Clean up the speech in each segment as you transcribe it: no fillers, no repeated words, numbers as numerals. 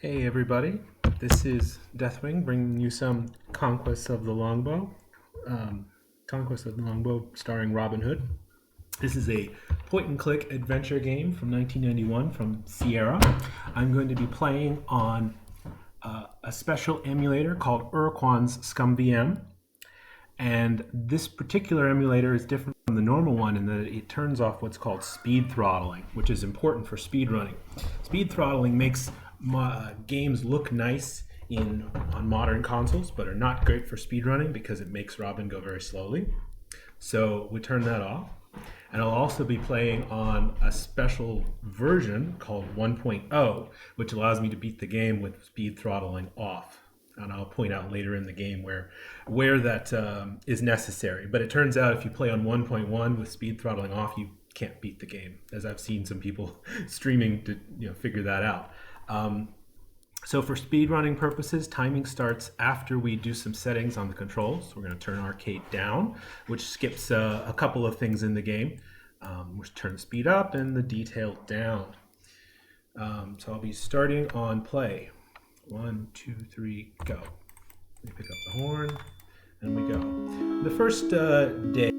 Hey everybody, this is Deathwing bringing you some Conquests of the Longbow. Conquest of the Longbow starring Robin Hood. This is a point-and-click adventure game from 1991 from Sierra. I'm going to be playing on a special emulator called Urquan's ScumVM. And this particular emulator is different from the normal one in that it turns off what's called speed throttling, which is important for speed running. Speed throttling makes games look nice on modern consoles, but are not great for speed running because it makes Robin go very slowly. So we turn that off. And I'll also be playing on a special version called 1.0, which allows me to beat the game with speed throttling off. And I'll point out later in the game where that is necessary. But it turns out if you play on 1.1 with speed throttling off, you can't beat the game, as I've seen some people streaming to figure that out. So for speed running purposes, timing starts after we do some settings on the controls. We're going to turn arcade down, which skips a couple of things in the game. We'll turn speed up and the detail down. So I'll be starting on play. 1, 2, 3, go. We pick up the horn, and we go. The first day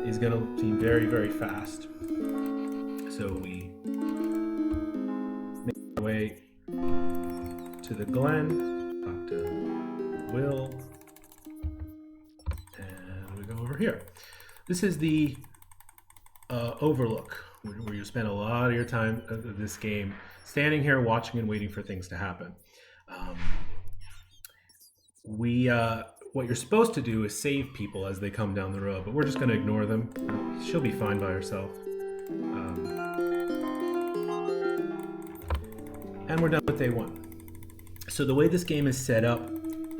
is going to seem very, very fast. So we make our way to the Glen, talk to Will, and we go over here. This is the overlook, where you spend a lot of your time of this game standing here watching and waiting for things to happen. What you're supposed to do is save people as they come down the road, but we're just going to ignore them. She'll be fine by herself. And we're done with day one. So the way this game is set up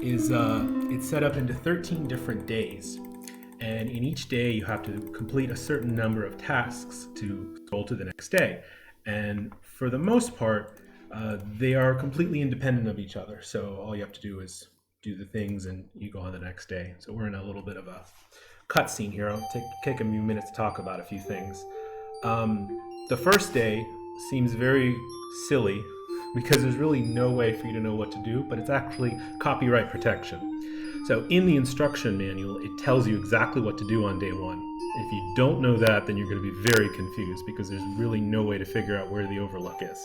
is it's set up into 13 different days. And in each day you have to complete a certain number of tasks to go to the next day. And for the most part, they are completely independent of each other. So all you have to do is do the things and you go on the next day. So we're in a little bit of a cutscene here. I'll take a few minutes to talk about a few things. The first day seems very silly because there's really no way for you to know what to do, but it's actually copyright protection. So in the instruction manual, it tells you exactly what to do on day one. If you don't know that, then you're going to be very confused because there's really no way to figure out where the overlook is.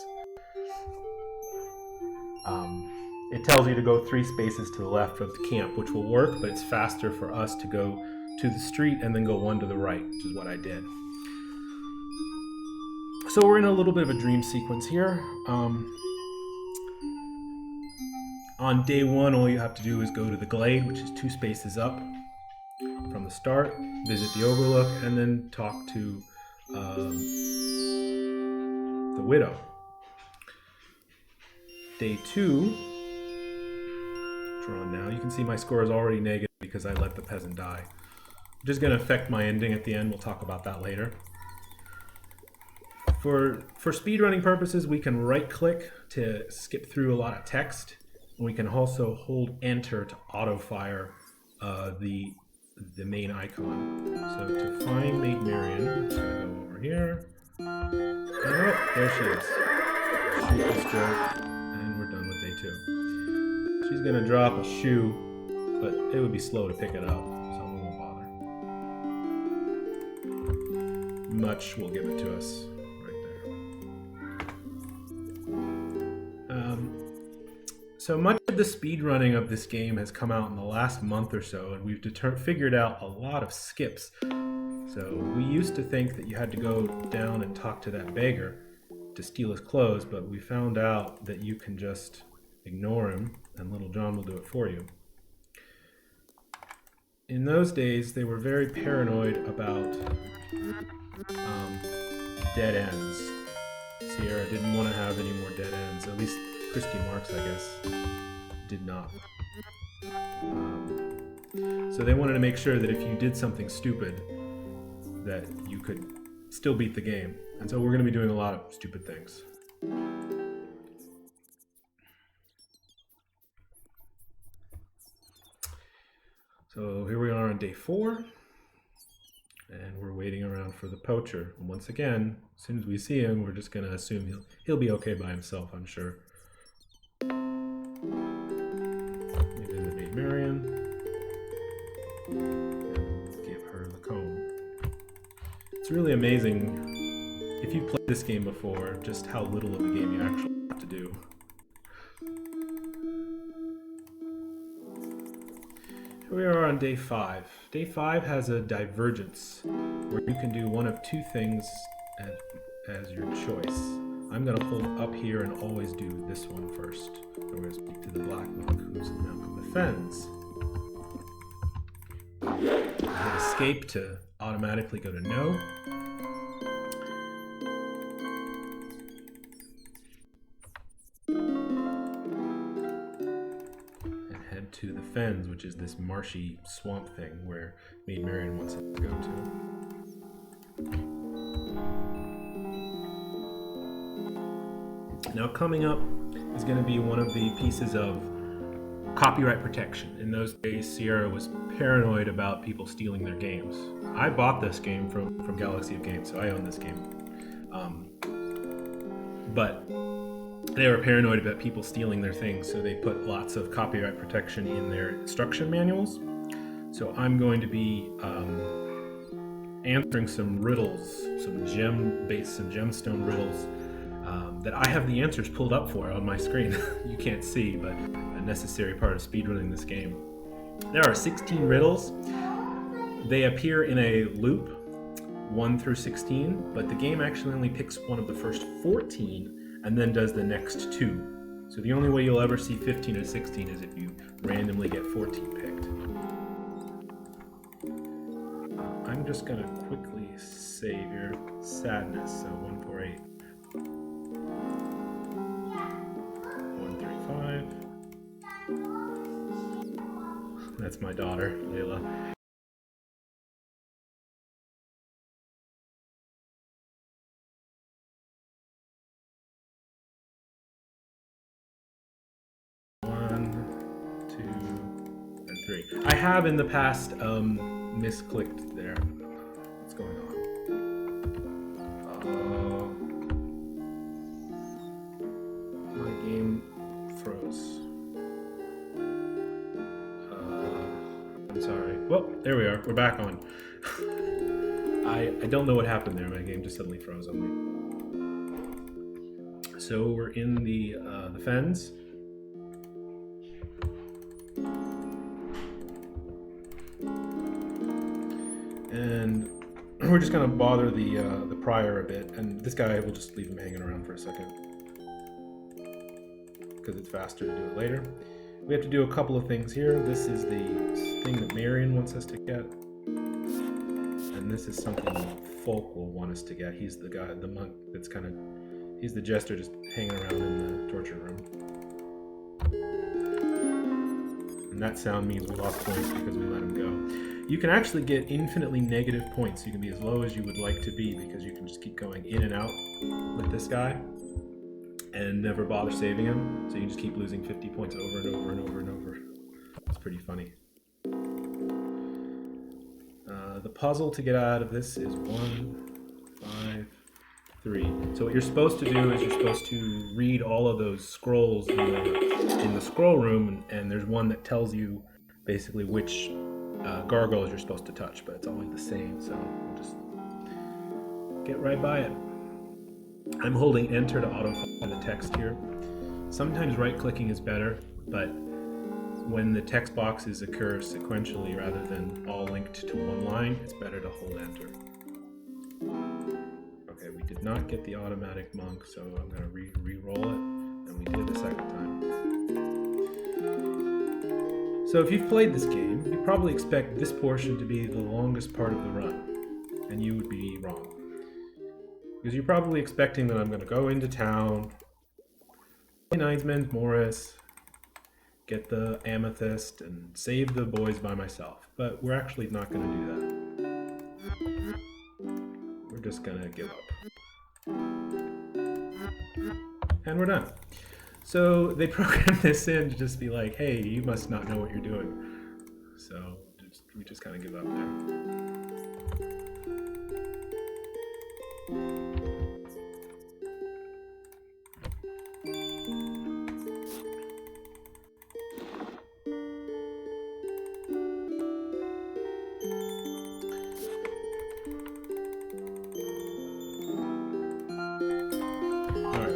It tells you to go 3 spaces to the left of the camp, which will work, but it's faster for us to go to the street and then go 1 to the right, which is what I did. So we're in a little bit of a dream sequence here. On day 1, all you have to do is go to the glade, which is 2 spaces up from the start, visit the overlook, and then talk to the widow. Day 2, drawn now. You can see my score is already negative because I let the peasant die, which is going to affect my ending at the end. We'll talk about that later. For speedrunning purposes, we can right-click to skip through a lot of text. And we can also hold Enter to auto-fire the main icon. So to find Maid Marian, I'm just going to go over here. And oh, there she is. Shoot the stroke, and we're done with day 2. She's going to drop a shoe, but it would be slow to pick it up, so we won't bother. Much will give it to us. So much of the speedrunning of this game has come out in the last month or so, and we've figured out a lot of skips. So we used to think that you had to go down and talk to that beggar to steal his clothes, but we found out that you can just ignore him, and Little John will do it for you. In those days, they were very paranoid about dead ends. Sierra didn't want to have any more dead ends, at least Christy Marks, I guess, did not. So they wanted to make sure that if you did something stupid, that you could still beat the game. And so we're going to be doing a lot of stupid things. So here we are on day 4. And we're waiting around for the poacher. And once again, as soon as we see him, we're just going to assume he'll be okay by himself, I'm sure. Marion. And give her the comb. It's really amazing, if you played this game before, just how little of the game you actually have to do. Here we are on day 5. Day 5 has a divergence, where you can do one of two things as your choice. I'm going to hold up here and always do this one first. I'm going to speak to the black monk, who's now from the fens. Hit escape to automatically go to no. And head to the fens, which is this marshy swamp thing where Maid Marian wants us to go to. Now coming up is going to be one of the pieces of copyright protection. In those days, Sierra was paranoid about people stealing their games. I bought this game from Galaxy of Games, so I own this game. But they were paranoid about people stealing their things, so they put lots of copyright protection in their instruction manuals. So I'm going to be answering some riddles, some gemstone riddles that I have the answers pulled up for on my screen. You can't see, but a necessary part of speedrunning this game. There are 16 riddles. They appear in a loop, 1 through 16, but the game actually only picks one of the first 14 and then does the next 2. So the only way you'll ever see 15 or 16 is if you randomly get 14 picked. I'm just going to quickly save your sadness, so 148. 135. That's my daughter, Layla. I have in the past misclicked there. What's going on? My game froze. I'm sorry. Well, there we are. We're back on. I don't know what happened there. My game just suddenly froze on me. So we're in the fens. And we're just gonna bother the prior a bit, and this guy, we'll just leave him hanging around for a second because it's faster to do it later. We have to do a couple of things here. This is the thing that Marion wants us to get, and this is something Folk will want us to get. He's the guy, the monk that's he's the jester just hanging around in the torture room. And that sound means we lost points because we let him go. You can actually get infinitely negative points. You can be as low as you would like to be because you can just keep going in and out with this guy and never bother saving him. So you can just keep losing 50 points over and over and over and over. It's pretty funny. The puzzle to get out of this is 1, 5, 3. So what you're supposed to do is you're supposed to read all of those scrolls in the scroll room, and there's one that tells you basically which gargoyles you're supposed to touch, but it's always the same, so we'll just get right by it. I'm holding enter to autofill the text here. Sometimes right-clicking is better, but when the text boxes occur sequentially rather than all linked to one line, it's better to hold enter. Okay, we did not get the automatic monk, so I'm going to re-roll it, and we did the second time. So if you've played this game, you probably expect this portion to be the longest part of the run, and you would be wrong. Because you're probably expecting that I'm going to go into town, play Ninesman's Morris, get the amethyst, and save the boys by myself. But we're actually not going to do that. We're just going to give up. And we're done. So they programmed this in to just be like, hey, you must not know what you're doing. So we just kind of give up there.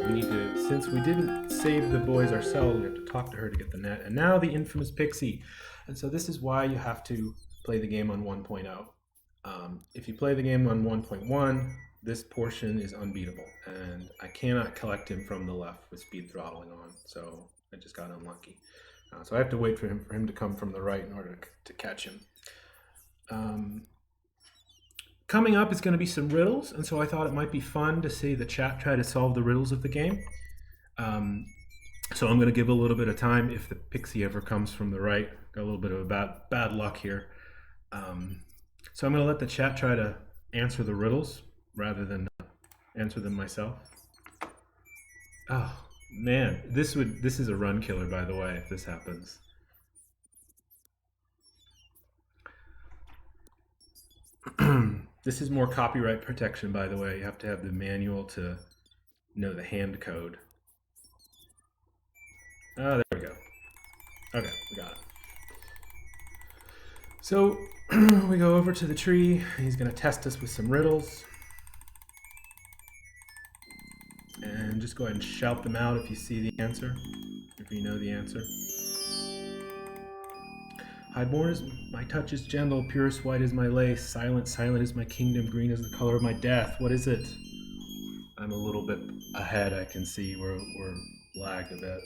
we need to, since we didn't save the boys ourselves, we have to talk to her to get the net. And now the infamous Pixie. And so this is why you have to play the game on 1.0. If you play the game on 1.1, this portion is unbeatable. And I cannot collect him from the left with speed throttling on. So I just got unlucky. So I have to wait for him to come from the right in order to catch him. Coming up is going to be some riddles, and so I thought it might be fun to see the chat try to solve the riddles of the game. So I'm going to give a little bit of time if the Pixie ever comes from the right. Got a little bit of bad luck here. So I'm going to let the chat try to answer the riddles rather than answer them myself. Oh man, this is a run killer, by the way, if this happens. This is more copyright protection, by the way. You have to have the manual to know the hand code. Oh, there we go. Okay, we got it. So we go over to the tree. He's going to test us with some riddles. And just go ahead and shout them out if you see the answer, if you know the answer. Highborn is my touch is gentle, purest white is my lace, silent, silent is my kingdom, green is the color of my death. What is it? I'm a little bit ahead, I can see. We're lagged a bit.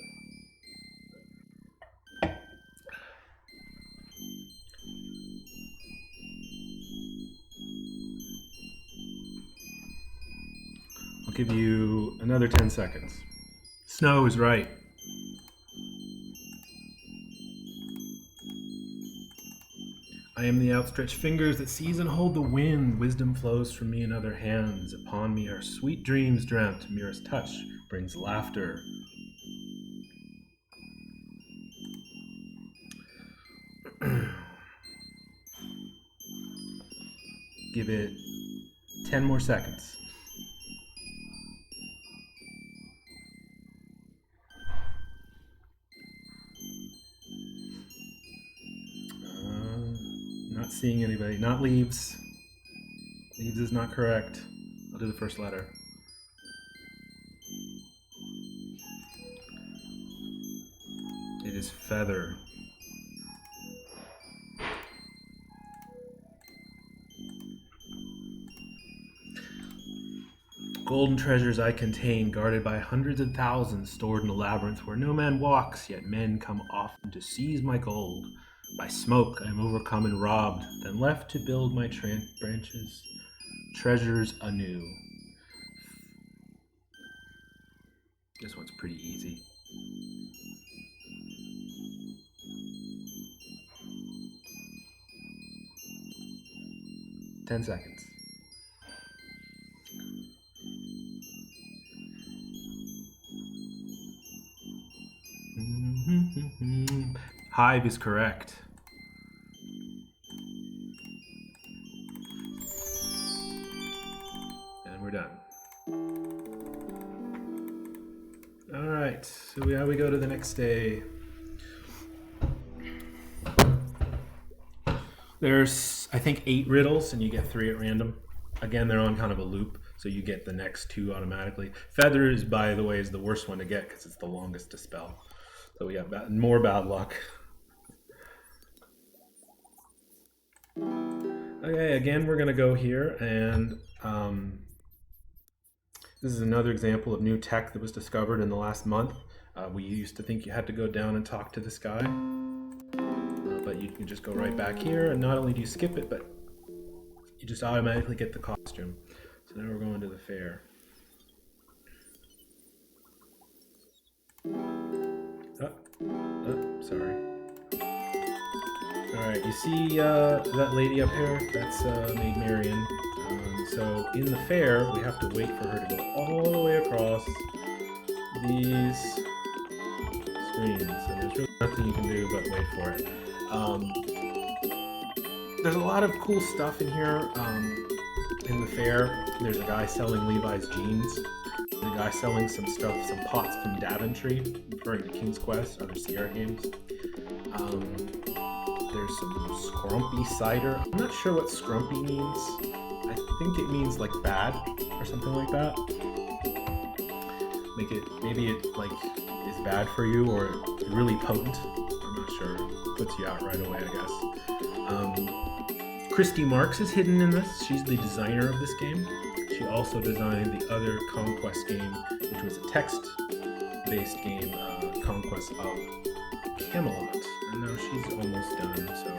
I'll give you another 10 seconds. Snow is right. I am the outstretched fingers that seize and hold the wind. Wisdom flows from me in other hands. Upon me are sweet dreams dreamt. Merest touch brings laughter. Give it 10 more seconds. Not seeing anybody. Not leaves. Leaves is not correct. I'll do the first letter. It is feather. Golden treasures I contain, guarded by hundreds of thousands, stored in a labyrinth where no man walks, yet men come often to seize my gold. By smoke I am overcome and robbed, then left to build my branches, treasures anew. This one's pretty easy. Ten seconds. Hive is correct. And we're done. All right, so now we go to the next day. There's, I think, 8 riddles, and you get 3 at random. Again, they're on kind of a loop, so you get the next 2 automatically. Feather is, by the way, is the worst one to get because it's the longest to spell. So we got more bad luck. Okay, again, we're going to go here, and this is another example of new tech that was discovered in the last month. We used to think you had to go down and talk to this guy, but you can just go right back here, and not only do you skip it, but you just automatically get the costume. So now we're going to the fair. Sorry. Alright, you see that lady up here? That's Maid Marian. So in the fair, we have to wait for her to go all the way across these screens. And there's really nothing you can do but wait for it. There's a lot of cool stuff in here. In the fair, there's a guy selling Levi's jeans. There's a guy selling some stuff, some pots from Daventry, referring to King's Quest, other Sierra games. There's some Scrumpy cider. I'm not sure what Scrumpy means. I think it means like bad or something like that. make it, maybe it like is bad for you or really potent. I'm not sure. Puts you out right away, I guess. Christy Marks is hidden in this. She's the designer of this game. She also designed the other Conquest game, which was a text-based game, Conquest of Camelot. And now she's almost done, so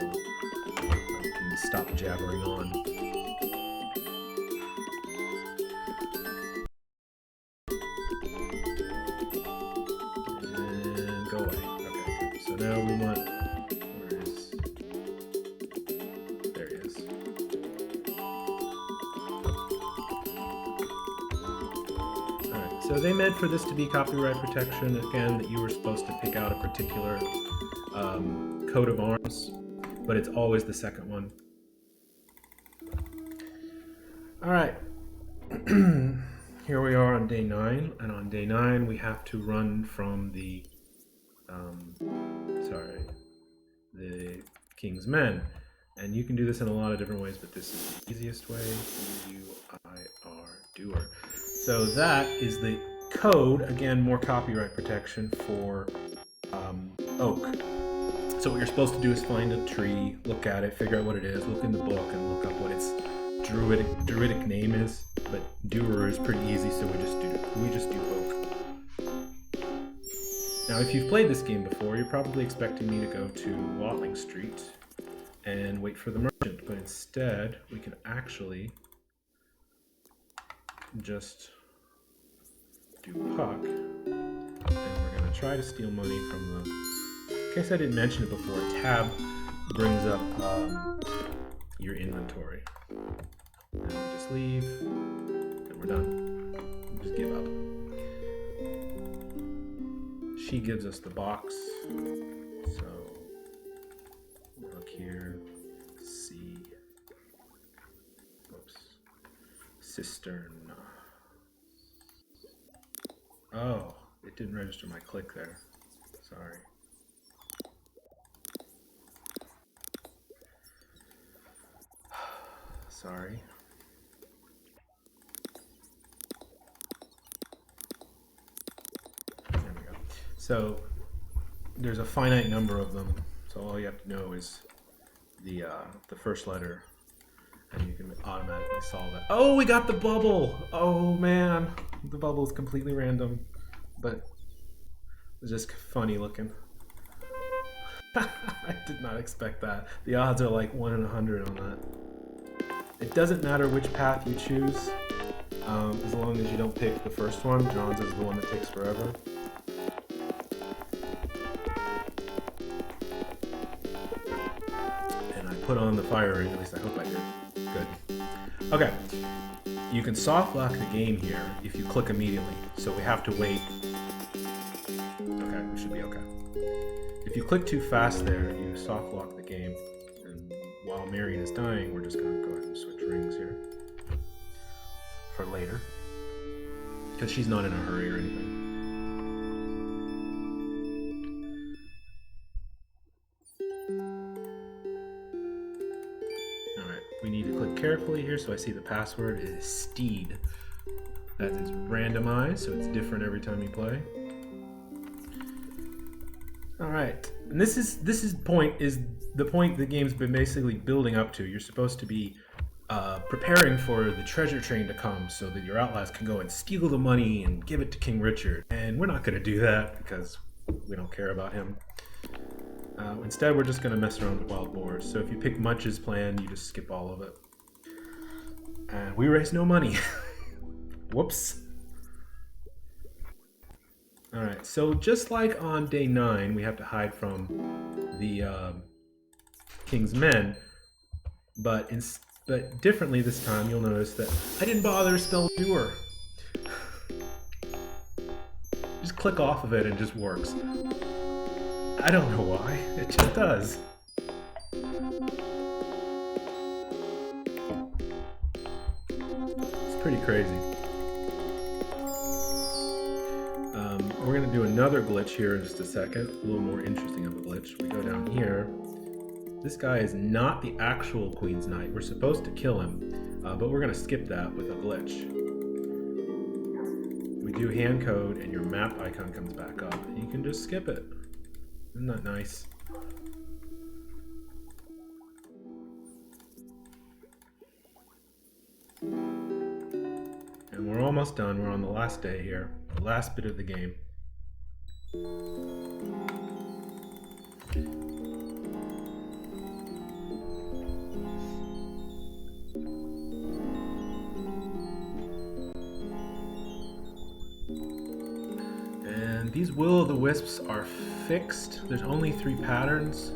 I can stop jabbering on. And go away. Okay, so now we want, where is, there he is. Alright, so they meant for this to be copyright protection, again, that you were supposed to pick out a particular coat of arms, but it's always the second one. Alright, here we are on day 9, and on day 9 we have to run from the, the King's Men. And you can do this in a lot of different ways, but this is the easiest way, D-U-I-R, doer. So that is the code, again, more copyright protection for oak. So what you're supposed to do is find a tree, look at it, figure out what it is, look in the book, and look up what its druidic name is. But doer is pretty easy, so we just do oak. Now, if you've played this game before, you're probably expecting me to go to Watling Street and wait for the merchant, but instead we can actually just do puck, and we're going to try to steal money from the, in case I didn't mention it before, tab brings up your inventory. And we just leave, and we're done. We just give up. She gives us the box, so look here, see, oops, cistern. Oh, it didn't register my click there, sorry. Sorry. There we go. So there's a finite number of them, so all you have to know is the first letter, and you can automatically solve it. Oh, we got the bubble! Oh man, the bubble is completely random, but it's just funny looking. I did not expect that. The odds are like 1 in 100 on that. It doesn't matter which path you choose, as long as you don't pick the first one. John's is the one that takes forever. And I put on the fire ring, at least I hope I did. Good. Okay, you can soft lock the game here if you click immediately, so we have to wait. Okay, we should be okay. If you click too fast there, you soft lock the game. While Marion is dying, we're just going to go ahead and switch rings here for later, because she's not in a hurry or anything. Alright, we need to click carefully here, so I see the password is Steed. That is randomized, so it's different every time you play. Alright, and this is the point the game's been basically building up to. You're supposed to be preparing for the treasure train to come so that your outlaws can go and steal the money and give it to King Richard. And we're not going to do that because we don't care about him. Instead, we're just going to mess around with wild boars. So if you pick Munch's plan, you just skip all of it. And we raise no money. Whoops. Alright, so just like on day 9, we have to hide from the King's Men, but differently this time, you'll notice that I didn't bother to spell doer. Just click off of it and it just works. I don't know why, it just does. It's pretty crazy. We're going to do another glitch here in just a second, a little more interesting of a glitch. We go down here. This guy is not the actual Queen's Knight. We're supposed to kill him, but we're going to skip that with a glitch. we do hand code and your map icon comes back up. You can just skip it. Isn't that nice? And we're almost done. We're on the last day here, the last bit of the game. And these will-o'-the-wisps are fixed. There's only 3 patterns.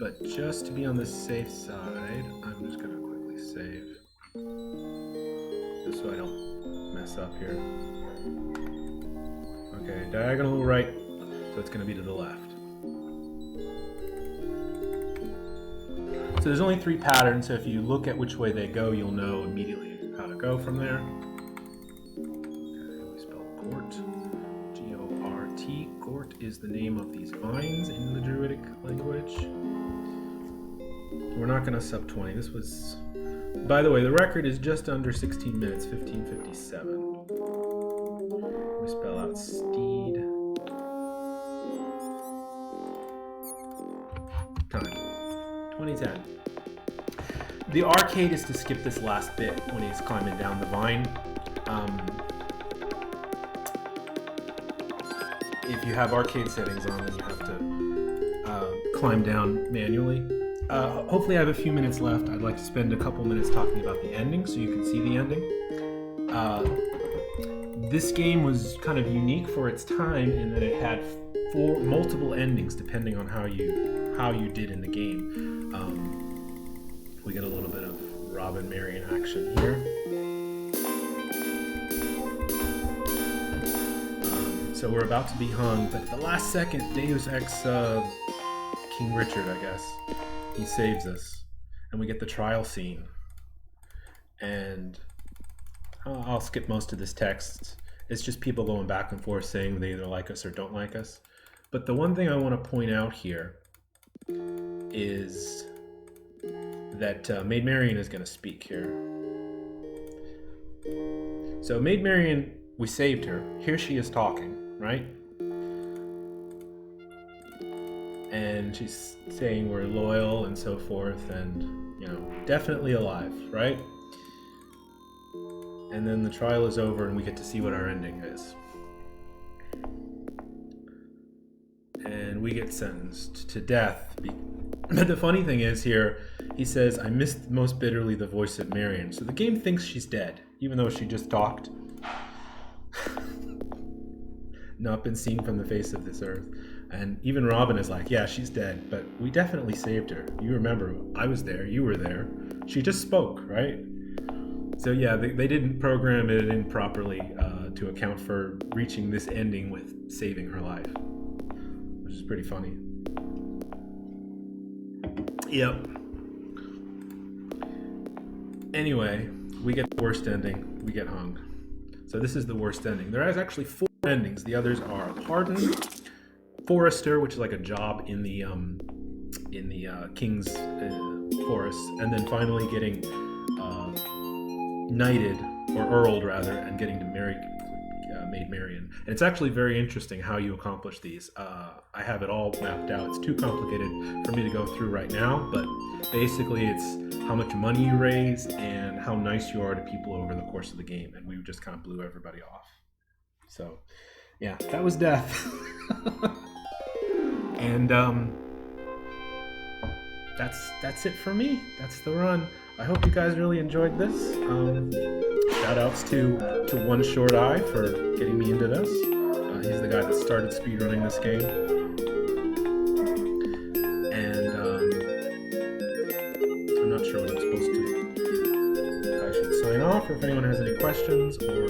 But just to be on the safe side, I'm just going to quickly save. Just so I don't mess up here. Okay, diagonal right, so it's going to be to the left. So there's only 3 patterns, so if you look at which way they go, you'll know immediately how to go from there. Okay, we spell Gort. G-O-R-T. Gort is the name of these vines in the Druidic language. We're not going to sub 20. This was, by the way, the record is just under 16 minutes, 15:57. We spell out steed. Time. 2010. The arcade is to skip this last bit when he's climbing down the vine. If you have arcade settings on, then you have to climb down manually. Hopefully I have a few minutes left. I'd like to spend a couple minutes talking about the ending so you can see the ending. This game was kind of unique for its time in that it had multiple endings depending on how you did in the game. We get a little bit of Robin Marion action here. So we're about to be hung, but at the last second, Deus Ex King Richard, I guess, he saves us, and we get the trial scene. And I'll skip most of this text. It's just people going back and forth saying they either like us or don't like us. But the one thing I want to point out here is that Maid Marian is going to speak here. So Maid Marian, we saved her. Here she is talking, right? And she's saying we're loyal and so forth, and, you know, definitely alive, right? And then the trial is over and we get to see what our ending is. And we get sentenced to death. But the funny thing is here, he says, I missed most bitterly the voice of Marian. So the game thinks she's dead, even though she just talked. Not been seen from the face of this earth. And even Robin is like, yeah, she's dead, but we definitely saved her. You remember, I was there, you were there. She just spoke, right? So yeah, they didn't program it in properly to account for reaching this ending with saving her life, which is pretty funny. Yep. Anyway, we get the worst ending. We get hung. So this is the worst ending. There is actually 4 endings. The others are Pardon, Forester, which is like a job in the King's Forest, and then finally getting knighted, or earled rather, and getting to marry Maid Marian. And it's actually very interesting how you accomplish these. I have it all mapped out. It's too complicated for me to go through right now, but basically it's how much money you raise and how nice you are to people over the course of the game, and we just kind of blew everybody off. So yeah, that was death. And that's it for me. That's the run. I hope you guys really enjoyed this. Shout outs to One Short Eye for getting me into this. He's the guy that started speedrunning this game. And I'm not sure what I'm supposed to, if I should sign off or if anyone has any questions or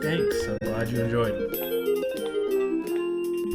thanks. I'm glad you enjoyed.